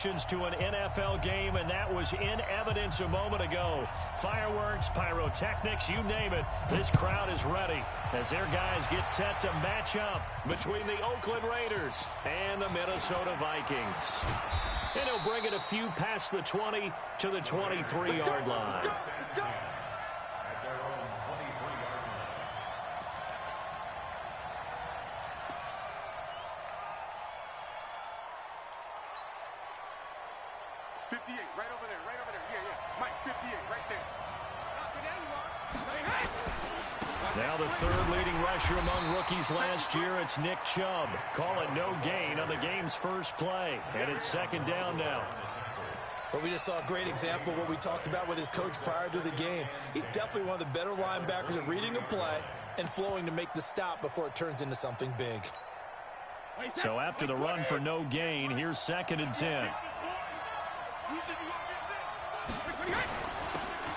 To an NFL game, and that was in evidence a moment ago. Fireworks, pyrotechnics, you name it. This crowd is ready as their guys get set to match up between the Oakland Raiders and the Minnesota Vikings. And he'll bring it a few past the 20 to the 23-yard line. Now the third leading rusher among rookies last year, it's Nick Chubb. Call it no gain on the game's first play. And it's second down now. Well, we just saw a great example of what we talked about with his coach prior to the game. He's definitely one of the better linebackers at reading a play and flowing to make the stop before it turns into something big. So after the run for no gain, here's second and 10.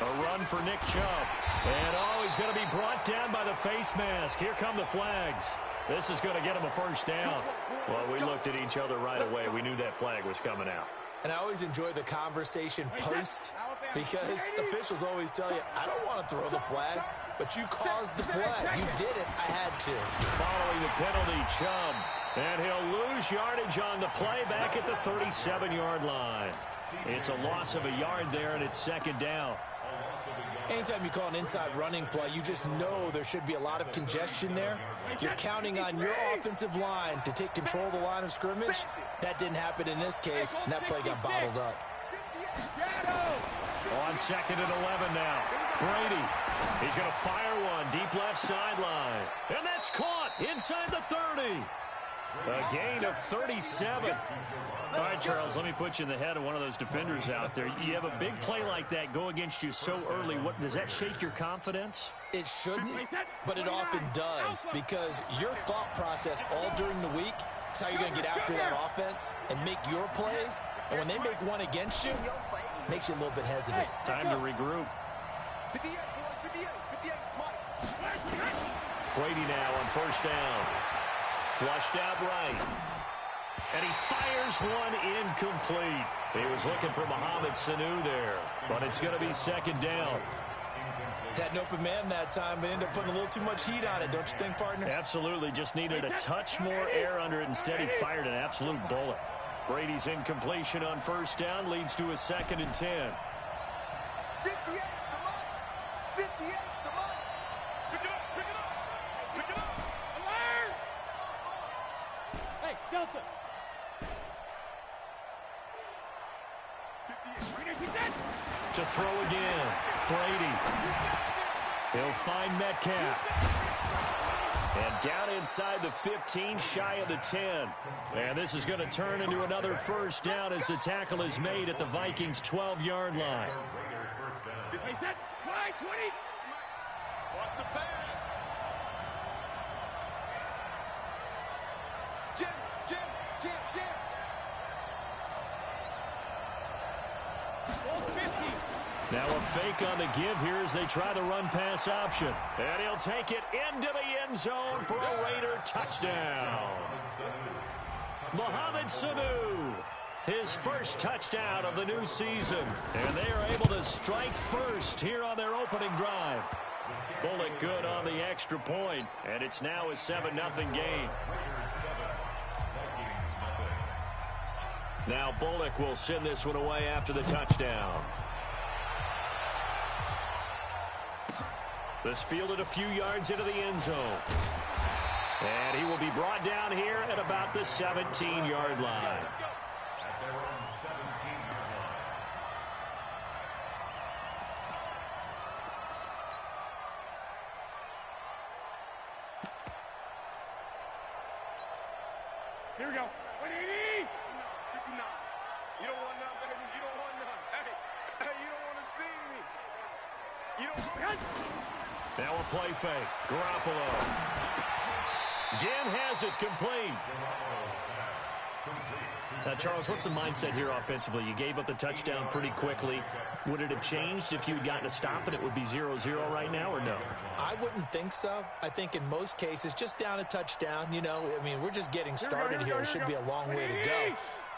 A run for Nick Chubb. And, he's going to be brought down by the face mask. Here come the flags. This is going to get him a first down. Well, we looked at each other right away. We knew that flag was coming out. And I always enjoy the conversation post because officials always tell you, I don't want to throw the flag, but you caused the play. You did it. I had to. Following the penalty, Chubb. And he'll lose yardage on the play back at the 37-yard line. It's a loss of a yard there, and it's second down. Anytime you call an inside running play, you just know there should be a lot of congestion there. You're counting on your offensive line to take control of the line of scrimmage. That didn't happen in this case, and that play got bottled up. On second and 11 now. Brady. He's going to fire one deep left sideline. And that's caught inside the 30. A gain of 37. All right, Charles, let me put you in the head of one of those defenders out there. You have a big play like that go against you so early. What does that shake your confidence? It shouldn't, but it often does because your thought process all during the week is how you're going to get after that offense and make your plays. And when they make one against you, it makes you a little bit hesitant. Time to regroup. Brady now on first down. Flushed out right. And he fires one incomplete. He was looking for Mohamed Sanu there. But it's going to be second down. Had an open man that time, but ended up putting a little too much heat on it, don't you think, partner? Absolutely. Just needed a touch more air under it. Instead, he fired an absolute bullet. Brady's incompletion on first down leads to a second and 10. 58, come on. 58, come on. Pick it up, pick it up. Pick it up. Alert! Hey, Delta. 58. To throw again. Brady. He'll find Metcalf. And down inside the 15, shy of the 10. And this is going to turn into another first down as the tackle is made at the Vikings' 12-yard line. Hey, set. Wide, 20. Watch the pass. Jim. Ball 50. Now a fake on the give here as they try the run-pass option. And he'll take it into the end zone for a Raider touchdown. Mohamed Sanu, his first touchdown of the new season. And they are able to strike first here on their opening drive. Bullock good on the extra point, and it's now a 7-0 game. Now Bullock will send this one away after the touchdown. This fielded a few yards into the end zone. And he will be brought down here at about the 17-yard line. Here we go. 180. 59. You don't want none, baby. You don't want none. Hey, you don't want to see me. You don't want Now a play fake. Garoppolo. Again has it complete. Now, Charles, what's the mindset here offensively? You gave up the touchdown pretty quickly. Would it have changed if you had gotten a stop and it would be 0-0 right now, or no? I wouldn't think so. I think in most cases, just down a touchdown, you know, I mean, we're just getting started here. It should be a long way to go.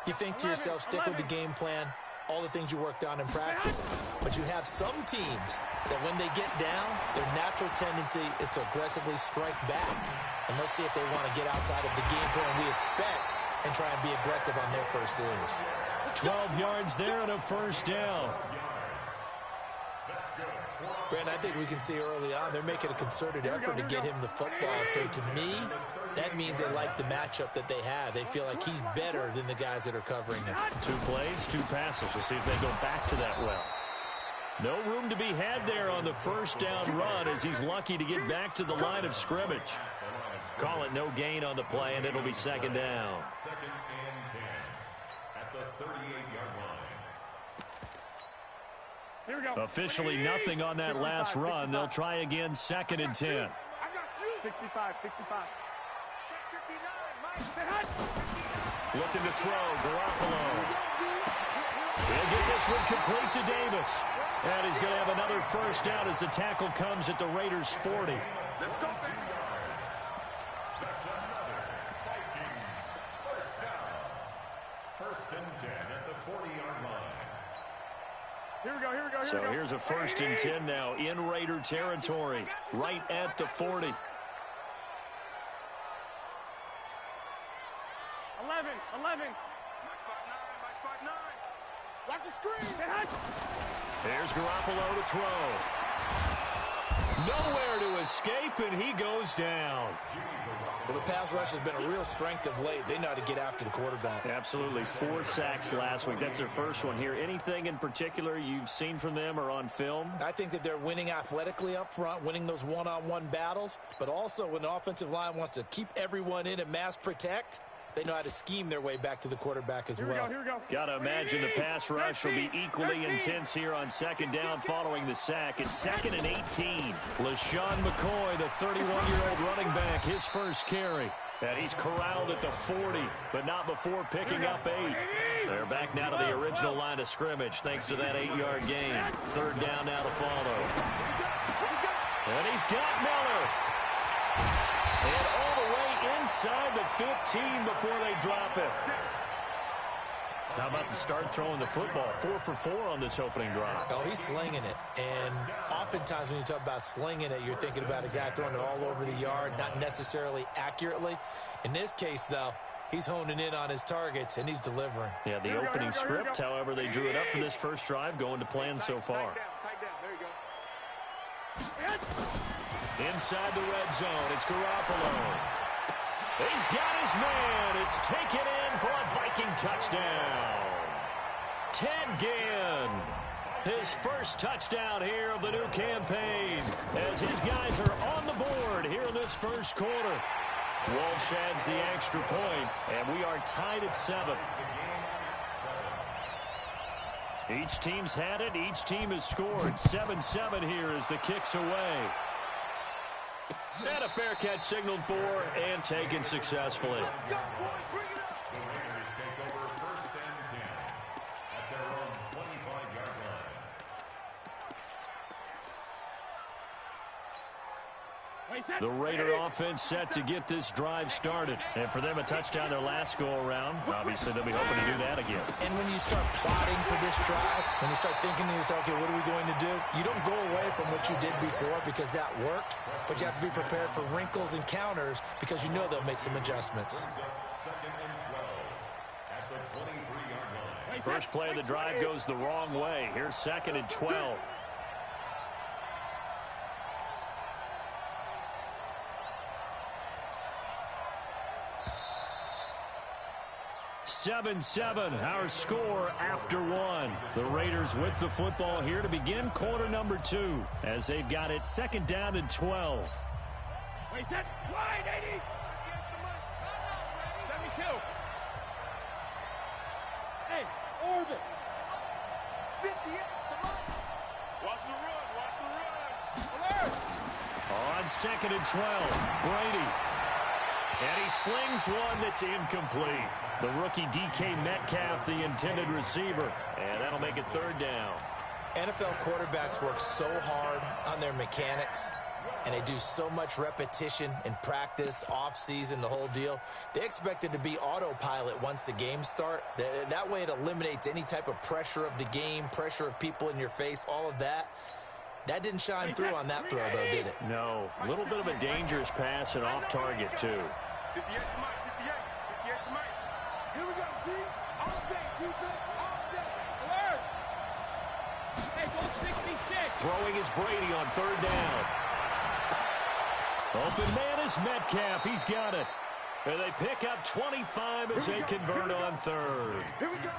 You think to yourself, stick with the game plan, all the things you worked on in practice. But you have some teams that when they get down, their natural tendency is to aggressively strike back. And let's see if they want to get outside of the game plan we expect and try and be aggressive on their first series. 12 yards there and a first down. Brandon, I think we can see early on they're making a concerted effort to get him the football. So to me, that means they like the matchup that they have. They feel like he's better than the guys that are covering him. 2 plays, 2 passes. We'll see if they go back to that well. No room to be had there on the first down run as he's lucky to get back to the line of scrimmage. Call it no gain on the play, and it'll be second down. Second and 10 at the 38-yard line. Here we go. Officially nothing on that last run. They'll try again, second and 10. I got you. 65, 65. Looking to throw, Garoppolo. He'll get this one complete to Davis. And he's going to have another first down as the tackle comes at the Raiders' 40. Let's go, baby. That's another Vikings first down. First and 10 at the 40-yard line. Here we go, here we go, here So we go. here's a first and 10 now in Raider territory, right at the 40. 11. Watch the screen. Here's Garoppolo to throw. Nowhere to escape, and he goes down. Well, the pass rush has been a real strength of late. They know how to get after the quarterback. Absolutely. 4 sacks last week. That's their first one here. Anything in particular you've seen from them or on film? I think that they're winning athletically up front, winning those one-on-one battles, but also when the offensive line wants to keep everyone in and mass protect, they know how to scheme their way back to the quarterback as well. Here we go. Got to imagine the pass rush will be equally intense here on second down following the sack. It's second and 18. LaShawn McCoy, the 31-year-old running back, his first carry. And he's corralled at the 40, but not before picking up 8. They're back now to the original line of scrimmage thanks to that 8-yard gain. Third down now to follow. And he's got Miller. And all the way inside the 15 before they drop it. How about the start throwing the football? 4 for 4 on this opening drive. Oh, he's slinging it. And oftentimes when you talk about slinging it, you're thinking about a guy throwing it all over the yard, not necessarily accurately. In this case, though, he's honing in on his targets, and he's delivering. Yeah, the opening script, however, they drew it up for this first drive, going to plan so far. Tight down. There you go. Inside the red zone, it's Garoppolo. He's got his man. It's taken in for a Viking touchdown. Ted Ginn, his first touchdown here of the new campaign, as his guys are on the board here in this first quarter. Walsh adds the extra point, and we are tied at 7. Each team's had it. Each team has scored. 7-7 here as the kick's away. And a fair catch signaled for and taken successfully. The Raiders take over first and 10 at their own 25-yard line. The Raider offense set to get this drive started. And for them, a touchdown their last go-around. Obviously, they'll be hoping to do that again. And when you start plotting for this drive, when you start thinking to yourself, okay, what are we going to do? You don't go away from what you did before because that worked, but you have to be prepared for wrinkles and counters because you know they'll make some adjustments. Second and 12 at the 23-yard line. First play of the drive goes the wrong way. Here's second and 12. 7-7, our score after 1. The Raiders with the football here to begin quarter number 2 as they've got it second down and 12. Wait, that wide, 80. 72. Hey, orbit. 58. Come on. Watch the run. Alert. On second and 12, Brady. And he slings one that's incomplete. The rookie DK Metcalf, the intended receiver. And that'll make it third down. NFL quarterbacks work so hard on their mechanics. and they do so much repetition in practice, off-season, the whole deal. They expect it to be autopilot once the games start. That way it eliminates any type of pressure of the game, pressure of people in your face, all of that. That didn't shine through on that throw, though, did it? No. A little bit of a dangerous pass and off target, too. 58 to Mike, 58 to Mike. Here we go, D. All day, defense, all day. Alert! Hey, go 66. Throwing is Brady on third down. Open man is Metcalf. He's got it. And they pick up 25 as they convert on third. Here we go.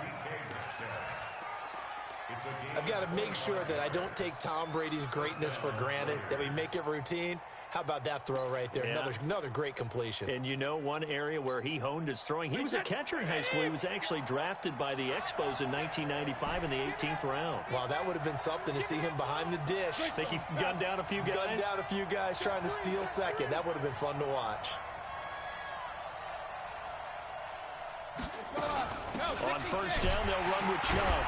I've got to make sure that I don't take Tom Brady's greatness for granted, that we make it routine. How about that throw right there? Yeah. Another great completion. And you know one area where he honed his throwing? He was a catcher in high school. He was actually drafted by the Expos in 1995 in the 18th round. Wow, that would have been something to see him behind the dish. Think he gunned down a few guys? Gunned down a few guys trying to steal second. That would have been fun to watch. On first down, they'll run with Chubb.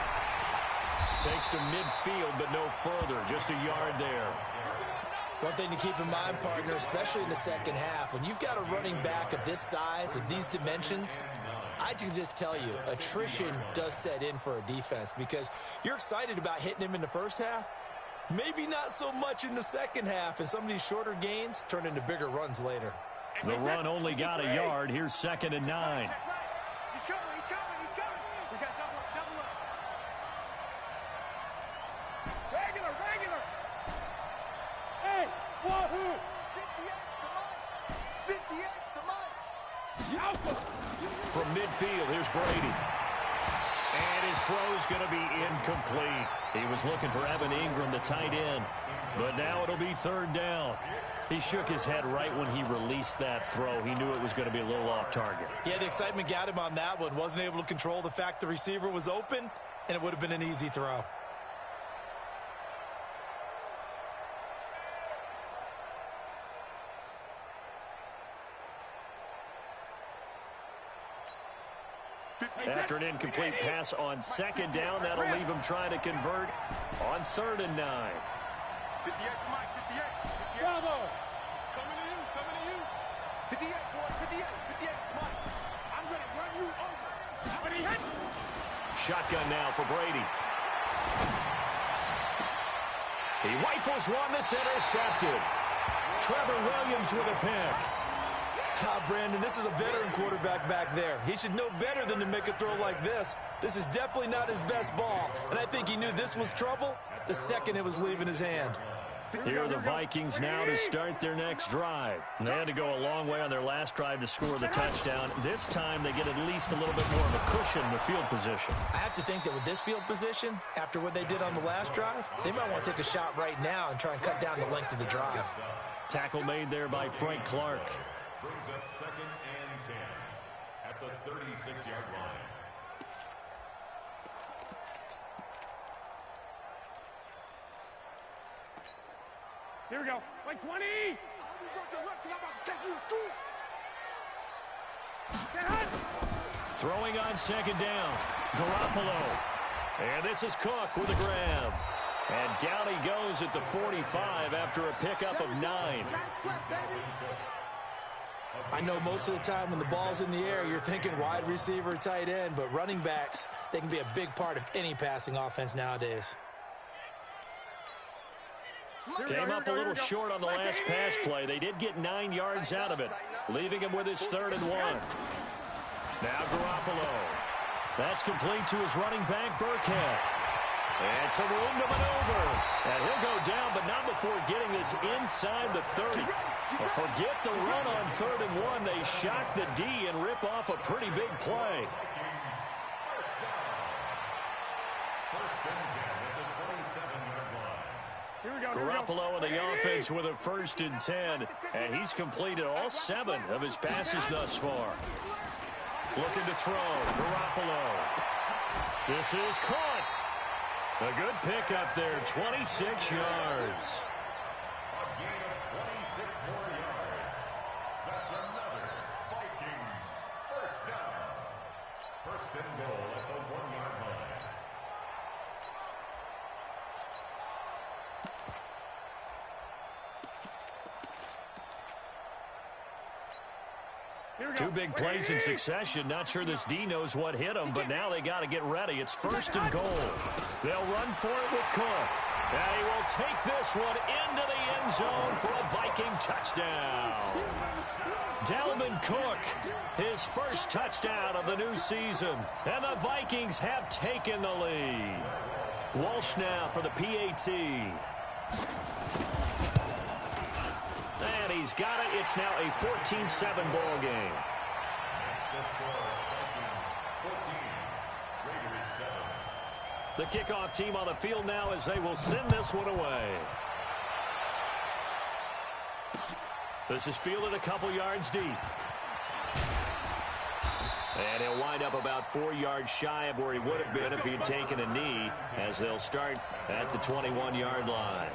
Takes to midfield, but no further. Just a yard there. One thing to keep in mind, partner, especially in the second half, when you've got a running back of this size, of these dimensions, I can just tell you, attrition does set in for a defense because you're excited about hitting him in the first half. Maybe not so much in the second half, and some of these shorter gains turn into bigger runs later. The run only got a yard. Here's 2nd and 9. He's coming. We got double up. Regular. Hey, wahoo! 58 to Mike. Alpha. From midfield, here's Brady. And his throw's going to be incomplete. He was looking for Evan Ingram, the tight end. But now it'll be third down. He shook his head right when he released that throw. He knew it was going to be a little off target. Yeah, the excitement got him on that one. Wasn't able to control the fact the receiver was open, and it would have been an easy throw. After an incomplete pass on 2nd down, that'll leave him trying to convert on 3rd and 9. 58 to Mike, 58. Bravo! Coming to you. 58, boys, 58 to Mike. I'm going to run you over. How many hits? Shotgun now for Brady. He rifles one that's intercepted. Trevor Williams with a pick. Brandon, this is a veteran quarterback back there. He should know better than to make a throw like this. This is definitely not his best ball, and I think he knew this was trouble the second it was leaving his hand. Here are the Vikings now to start their next drive. They had to go a long way on their last drive to score the touchdown. This time they get at least a little bit more of a cushion in the field position. I have to think that with this field position, after what they did on the last drive, they might want to take a shot right now and try and cut down the length of the drive. Tackle made there by Frank Clark. Brings up 2nd and 10 at the 36-yard line. Here we go. Like 20. I'm about to take you to school. Throwing on 2nd down. Garoppolo. And this is Cook with a grab. And down he goes at the 45 after a pickup of 9. I know most of the time when the ball's in the air, you're thinking wide receiver, tight end, but running backs, they can be a big part of any passing offense nowadays. Came up a little short on the last pass play. They did get 9 yards out of it, leaving him with his 3rd and 1. Now Garoppolo. That's complete to his running back, Burkhead. And some room to maneuver. And he'll go down, but not before getting this inside the 30. Well, forget the run on 3rd and 1. They shock the D and rip off a pretty big play. Garoppolo and the offense with a 1st and 10. And he's completed all 7 of his passes thus far. Looking to throw. Garoppolo. This is caught. A good pickup there, 26 yards. A gain of 26 more yards. That's another Vikings first down. 1st and goal at the 1-yard line. Two big plays in succession. Not sure this D knows what hit him, but now they got to get ready. It's 1st and goal. They'll run for it with Cook. And he will take this one into the end zone for a Viking touchdown. Dalvin Cook, his first touchdown of the new season. And the Vikings have taken the lead. Walsh now for the PAT. And he's got it. It's now a 14-7 ball game. The kickoff team on the field now as they will send this one away. This is fielded a couple yards deep. And he'll wind up about 4 yards shy of where he would have been if he had taken a knee, as they'll start at the 21-yard line.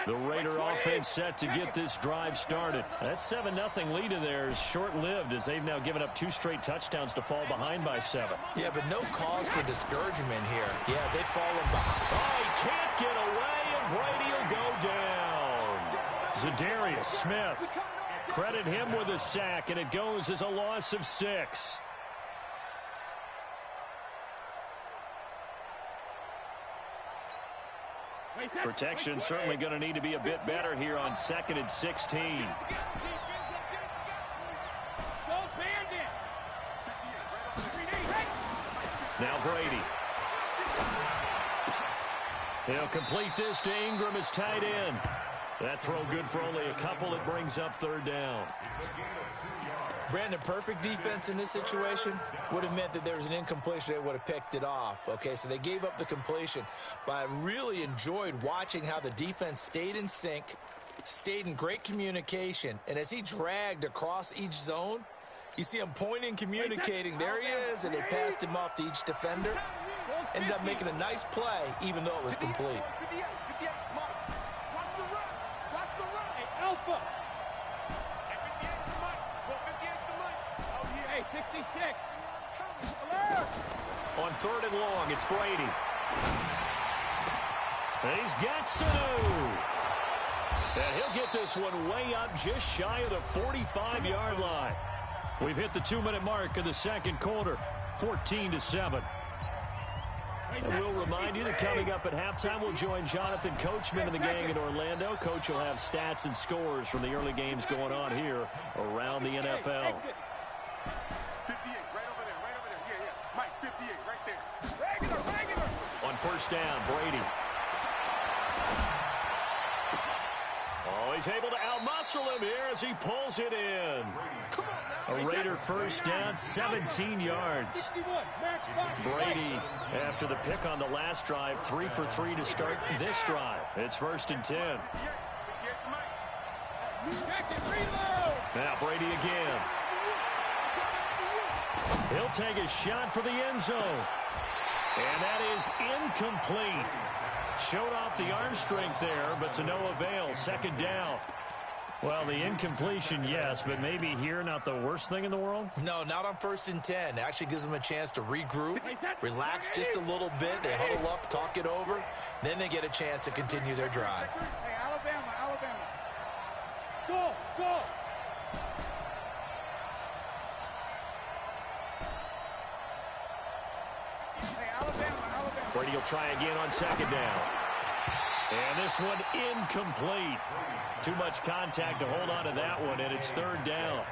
The Raider offense set to get this drive started. That 7-0 lead of theirs short-lived as they've now given up 2 straight touchdowns to fall behind by 7. Yeah, but no cause for discouragement here. Yeah, they've fallen behind. Oh, he can't get away, and Brady will go down. Zadarius Smith. Credit him with a sack, and it goes as a loss of 6. Protection certainly going to need to be a bit better here on 2nd and 16. Now Brady. He'll complete this to Ingram as tight end. That throw good for only a couple. It brings up 3rd down. Brandon, perfect defense in this situation would have meant that there was an incompletion. They would have picked it off. Okay, so they gave up the completion. But I really enjoyed watching how the defense stayed in sync, stayed in great communication. And as he dragged across each zone, you see him pointing, communicating. There he is, and they passed him off to each defender. Ended up making a nice play, even though it was complete. On 3rd and long, it's Brady. And he's got Sanu. And he'll get this one way up just shy of the 45-yard line. We've hit the 2-minute mark of the 2nd quarter, 14-7. And we'll remind you that coming up at halftime, we'll join Jonathan Coachman and the gang in Orlando. Coach will have stats and scores from the early games going on here around the NFL. 58, right over there, yeah. Mike, 58, right there. Regular. On 1st down, Brady. Oh, he's able to outmuscle him here as he pulls it in. A Raider 1st down, 17 yards. Brady, after the pick on the last drive, 3 for 3 to start this drive. It's 1st and 10. Now Brady again. He'll take a shot for the end zone. And that is incomplete. Showed off the arm strength there, but to no avail. 2nd down. Well, the incompletion, yes, but maybe here not the worst thing in the world? No, not on 1st and 10. It actually gives them a chance to regroup, relax just a little bit. They huddle up, talk it over. Then they get a chance to continue their drive. Hey, Alabama. Go. Hey, Alabama. Brady will try again on 2nd down. And this one incomplete. Too much contact to hold on to that one, and it's 3rd down.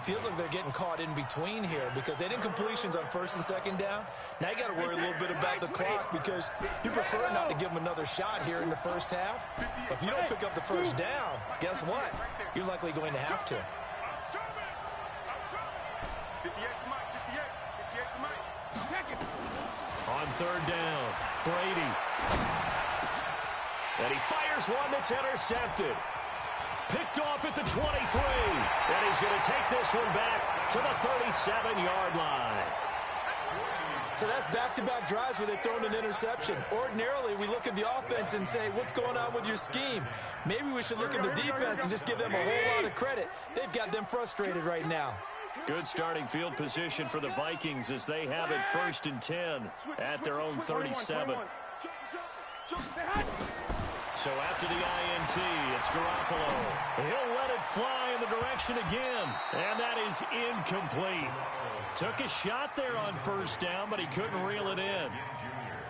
Feels like they're getting caught in between here because they had incompletions on 1st and 2nd down. Now you got to worry a little bit about the clock because you prefer not to give them another shot here in the 1st half. But if you don't pick up the 1st down, guess what? You're likely going to have to. 58 to Mike. On 3rd down, Brady. And he fires one that's intercepted. Picked off at the 23. And he's going to take this one back to the 37-yard line. So that's back-to-back drives where they've thrown an interception. Ordinarily, we look at the offense and say, what's going on with your scheme? Maybe we should look at the defense and just give them a whole lot of credit. They've got them frustrated right now. Good starting field position for the Vikings as they have it 1st and 10 at their own 37. So after the INT, it's Garoppolo. He'll let it fly in the direction again. And that is incomplete. Took a shot there on first down, but he couldn't reel it in.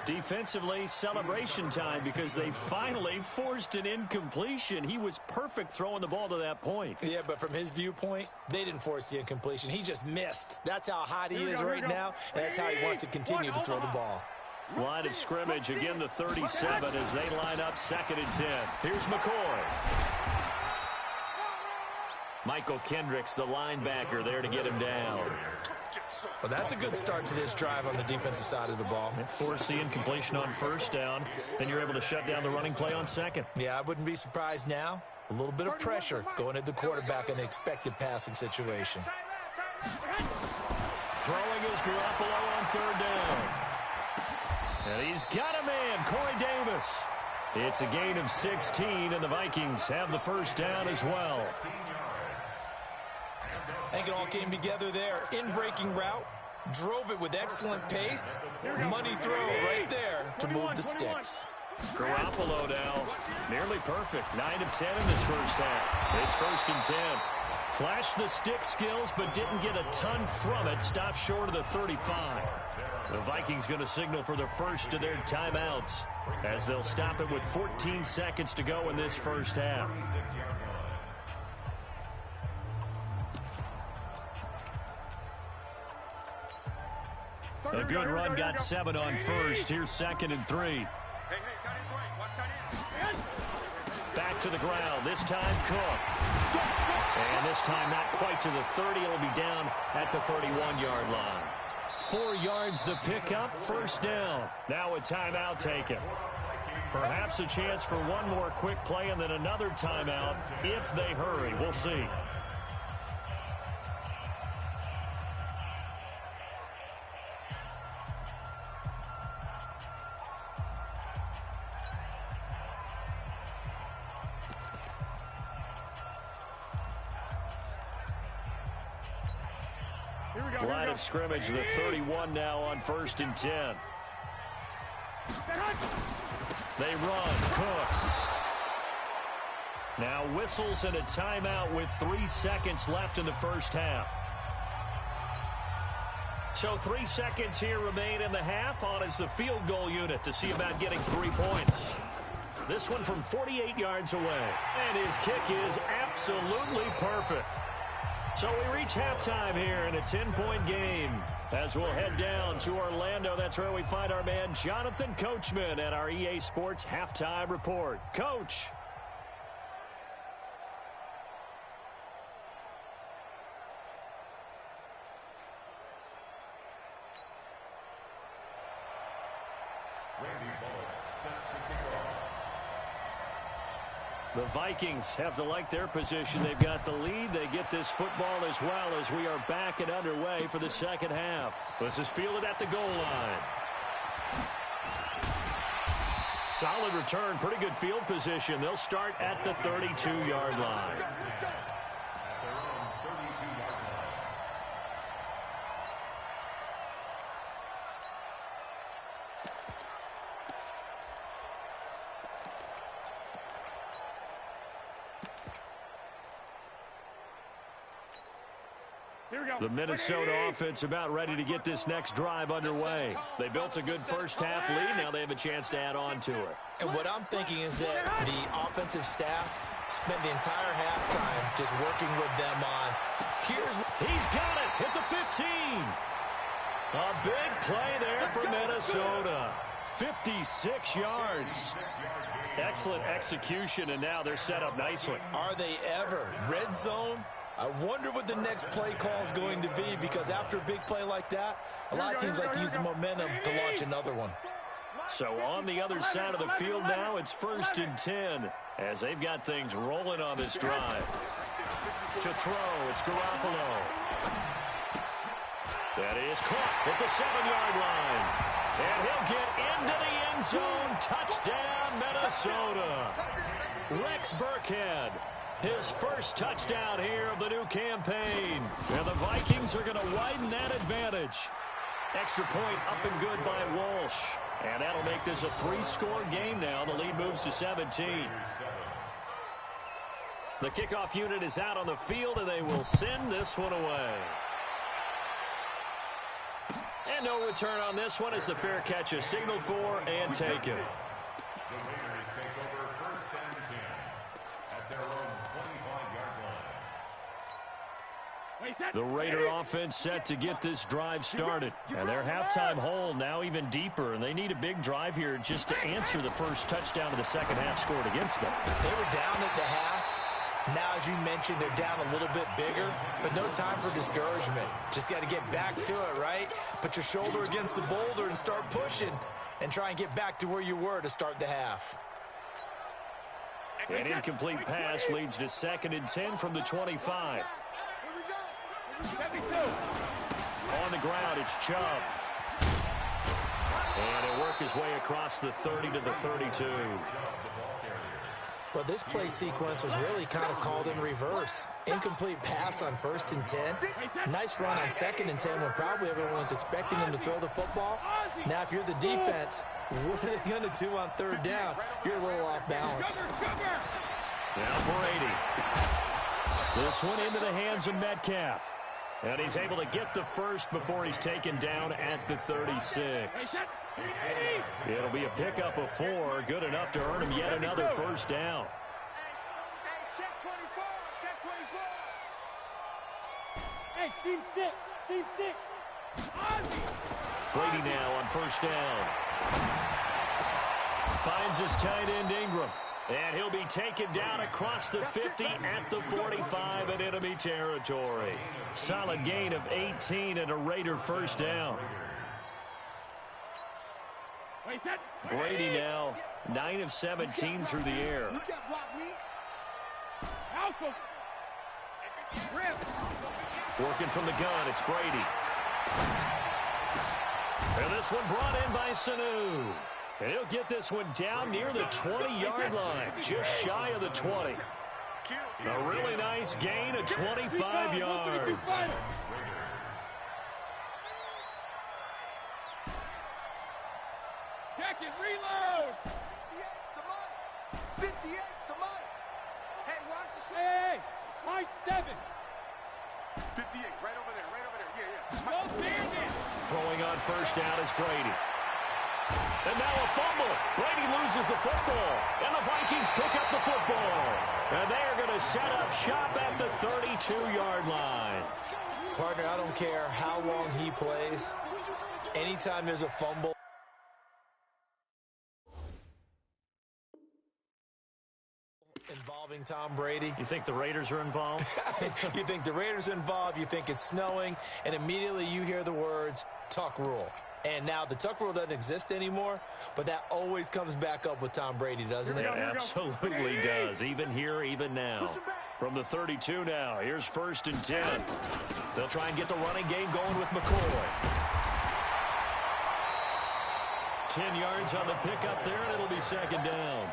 Defensively, celebration time because they finally forced an incompletion. He was perfect throwing the ball to that point. Yeah, but from his viewpoint, they didn't force the incompletion. He just missed. That's how hot he is right now, and that's how he wants to continue to throw the ball. Line of scrimmage, again the 37 as they line up 2nd and 10. Here's McCoy. Michael Kendricks, the linebacker, there to get him down. Well, that's a good start to this drive on the defensive side of the ball. Force the incompletion on first down. Then you're able to shut down the running play on second. Yeah, I wouldn't be surprised now. A little bit of pressure going at the quarterback in an expected passing situation. Throwing is Garoppolo on 3rd down. And he's got a man, Corey Davis. It's a gain of 16, and the Vikings have the first down as well. I think it all came together there. In-breaking route, drove it with excellent pace. Money throw right there to move the sticks. Garoppolo now, nearly perfect. 9 of 10 in this first half. It's 1st and 10. Flashed the stick skills, but didn't get a ton from it. Stopped short of the 35. The Vikings going to signal for the first of their timeouts as they'll stop it with 14 seconds to go in this first half. A good run got 7 on first. Here's 2nd and 3. Back to the ground. This time Cook. And this time not quite to the 30. It'll be down at the 31-yard line. 4 yards the pickup. First down. Now a timeout taken. Perhaps a chance for one more quick play and then another timeout if they hurry. We'll see. Line of scrimmage, the 31 now on 1st and 10. They run. Cook. Now whistles and a timeout with 3 seconds left in the first half. So 3 seconds here remain in the half. On is the field goal unit to see about getting 3 points. This one from 48 yards away. And his kick is absolutely perfect. So we reach halftime here in a 10-point game. As we'll head down to Orlando, that's where we find our man Jonathan Coachman at our EA Sports Halftime Report. Coach. The Vikings have to like their position. They've got the lead. They get this football as well as we are back and underway for the second half. This is fielded at the goal line. Solid return. Pretty good field position. They'll start at the 32-yard line. The Minnesota offense about ready to get this next drive underway. They built a good first half lead. Now they have a chance to add on to it. And what I'm thinking is that the offensive staff spent the entire halftime just working with them on. He's got it at the 15. A big play there for Minnesota. 56 yards. Excellent execution, and now they're set up nicely. Are they ever? Red zone? I wonder what the next play call is going to be, because after a big play like that, a lot of teams like to use the momentum to launch another one. So on the other side of the field now, it's 1st and 10 as they've got things rolling on this drive. To throw, it's Garoppolo. That is caught at the 7-yard line. And he'll get into the end zone. Touchdown, Minnesota. Rex Burkhead. His first touchdown here of the new campaign. And the Vikings are going to widen that advantage. Extra point up and good by Walsh. And that'll make this a 3-score game now. The lead moves to 17. The kickoff unit is out on the field, and they will send this one away. And no return on this one as the fair catch is signaled for and taken. The Raiders take over 1st and 10 at their own 25-yard line. The Raider offense set to get this drive started. And their halftime hole now even deeper. And they need a big drive here just to answer the first touchdown of the second half scored against them. They were down at the half. Now, as you mentioned, they're down a little bit bigger, but no time for discouragement. Just got to get back to it, right? Put your shoulder against the boulder and start pushing and try and get back to where you were to start the half. An incomplete pass leads to 2nd and 10 from the 25. On the ground, it's Chubb. And he'll work his way across the 30 to the 32. Well, this play sequence was really kind of called in reverse. Incomplete pass on 1st and 10. Nice run on 2nd and 10 when probably everyone was expecting him to throw the football. Now, if you're the defense, what are they going to do on 3rd down? You're a little off balance. Now Brady. This one into the hands of Metcalf. And he's able to get the first before he's taken down at the 36. It'll be a pickup of 4, good enough to earn him yet another first down. Check 24, check 24. Hey, team 6, team 6. Brady now on 1st down. Finds his tight end Ingram. And he'll be taken down across the 50 at the 45 in enemy territory. Solid gain of 18 and a Raider first down. Brady now 9 of 17 through the air. Working from the gun, it's Brady. And this one brought in by Sanu. And he'll get this one down near the 20-yard line, just shy of the 20. A really nice gain of 25 yards. Check it, reload. 58's the money. Hey, watch the Hey, high 7. 58, right over there, yeah. Go Bandit. Throwing on 1st down is Brady. And now a fumble. Brady loses the football. And the Vikings pick up the football. And they are going to set up shop at the 32-yard line. Partner, I don't care how long he plays. Anytime there's a fumble involving Tom Brady. You think the Raiders are involved? You think the Raiders are involved, you think it's snowing, and immediately you hear the words, tuck rule. And now the tuck rule doesn't exist anymore, but that always comes back up with Tom Brady, doesn't it? It absolutely does, even here, even now. From the 32 now, here's 1st and 10. They'll try and get the running game going with McCoy. 10 yards on the pickup there, and it'll be 2nd down.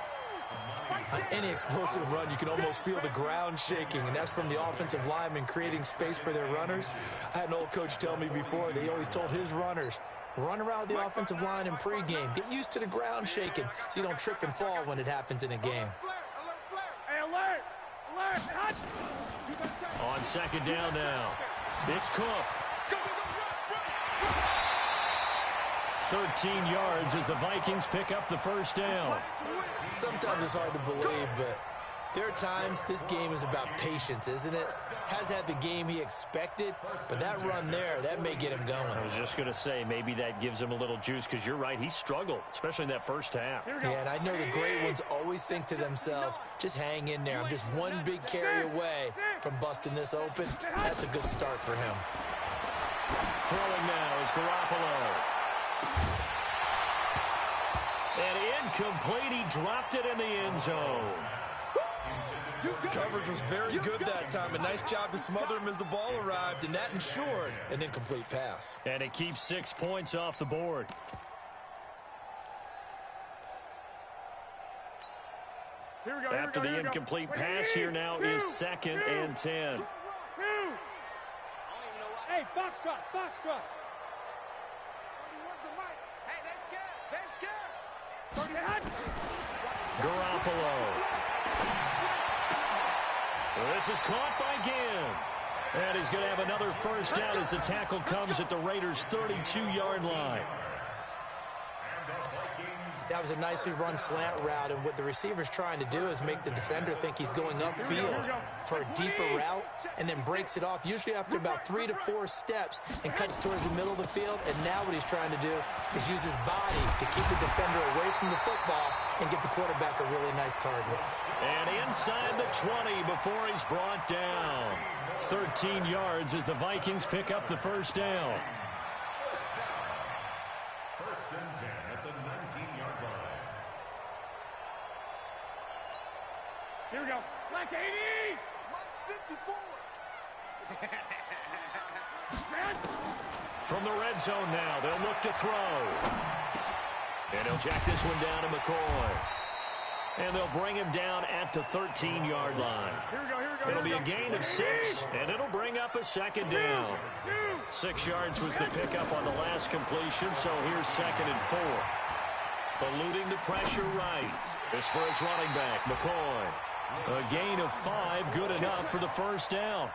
On any explosive run, you can almost feel the ground shaking, and that's from the offensive linemen creating space for their runners. I had an old coach tell me before, they always told his runners, run around the offensive line in pregame. Get used to the ground shaking so you don't trip and fall when it happens in a game. Hey, alert! Alert! On 2nd down now, it's Cook. 13 yards as the Vikings pick up the first down. Sometimes it's hard to believe, but there are times this game is about patience, isn't it? Has had the game he expected, but that run there, that may get him going. I was just going to say, maybe that gives him a little juice, because you're right, he struggled, especially in that first half. Yeah, and I know the great ones always think to themselves, just hang in there. I'm just one big carry away from busting this open. That's a good start for him. Throwing now is Garoppolo. And incomplete, he dropped it in the end zone. Coverage was very good that time. A nice job to smother him as the ball arrived, and that ensured an incomplete pass. And it keeps 6 points off the board. After the incomplete pass, here now is 2nd and 10. Hey, Foxtrot, Foxtrot. Garoppolo. This is caught by Ginn. And he's going to have another first down as the tackle comes at the Raiders' 32-yard line. That was a nicely run slant route, and what the receiver's trying to do is make the defender think he's going upfield for a deeper route and then breaks it off, usually after about 3 to 4 steps, and cuts towards the middle of the field. And now what he's trying to do is use his body to keep the defender away from the football and give the quarterback a really nice target. And inside the 20 before he's brought down. 13 yards as the Vikings pick up the first down. First and 10 at the 19-yard line. Here we go. Black 80. Mike 54. From the red zone now, they'll look to throw. And he'll jack this one down to McCoy. And they'll bring him down at the 13-yard line. Here we go, here we go. It'll be a gain of 6, and it'll bring up a second down. 6 yards was the pickup on the last completion, so here's 2nd and 4. Eluding the pressure right. This for his running back, McCoy. A gain of 5, good enough for the first down.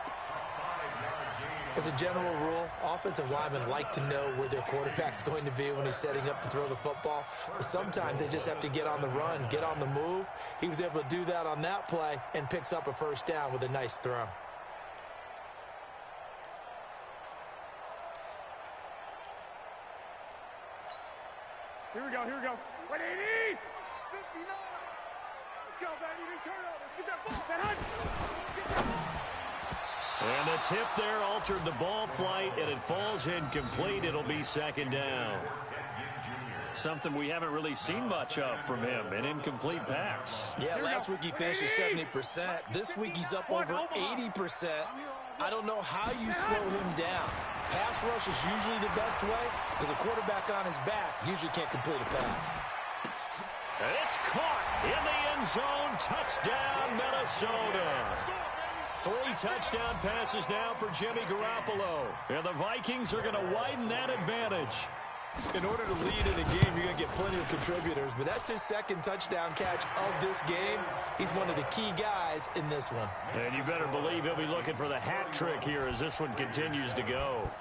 As a general rule, offensive linemen like to know where their quarterback's going to be when he's setting up to throw the football. But sometimes they just have to get on the run, get on the move. He was able to do that on that play and picks up a first down with a nice throw. Here we go, here we go. 180. 59. Let's go, baby. They turn over. Get that ball. Get that ball. And the tip there altered the ball flight, and it falls incomplete. It'll be 2nd down. Something we haven't really seen much of from him, an incomplete pass. Yeah, last week he finished at 70%. This week he's up over 80%. I don't know how you slow him down. Pass rush is usually the best way because a quarterback on his back usually can't complete a pass. It's caught in the end zone. Touchdown, Minnesota. 3 touchdown passes now for Jimmy Garoppolo. And the Vikings are going to widen that advantage. In order to lead in a game, you're going to get plenty of contributors, but that's his 2nd touchdown catch of this game. He's one of the key guys in this one. And you better believe he'll be looking for the hat trick here as this one continues to go.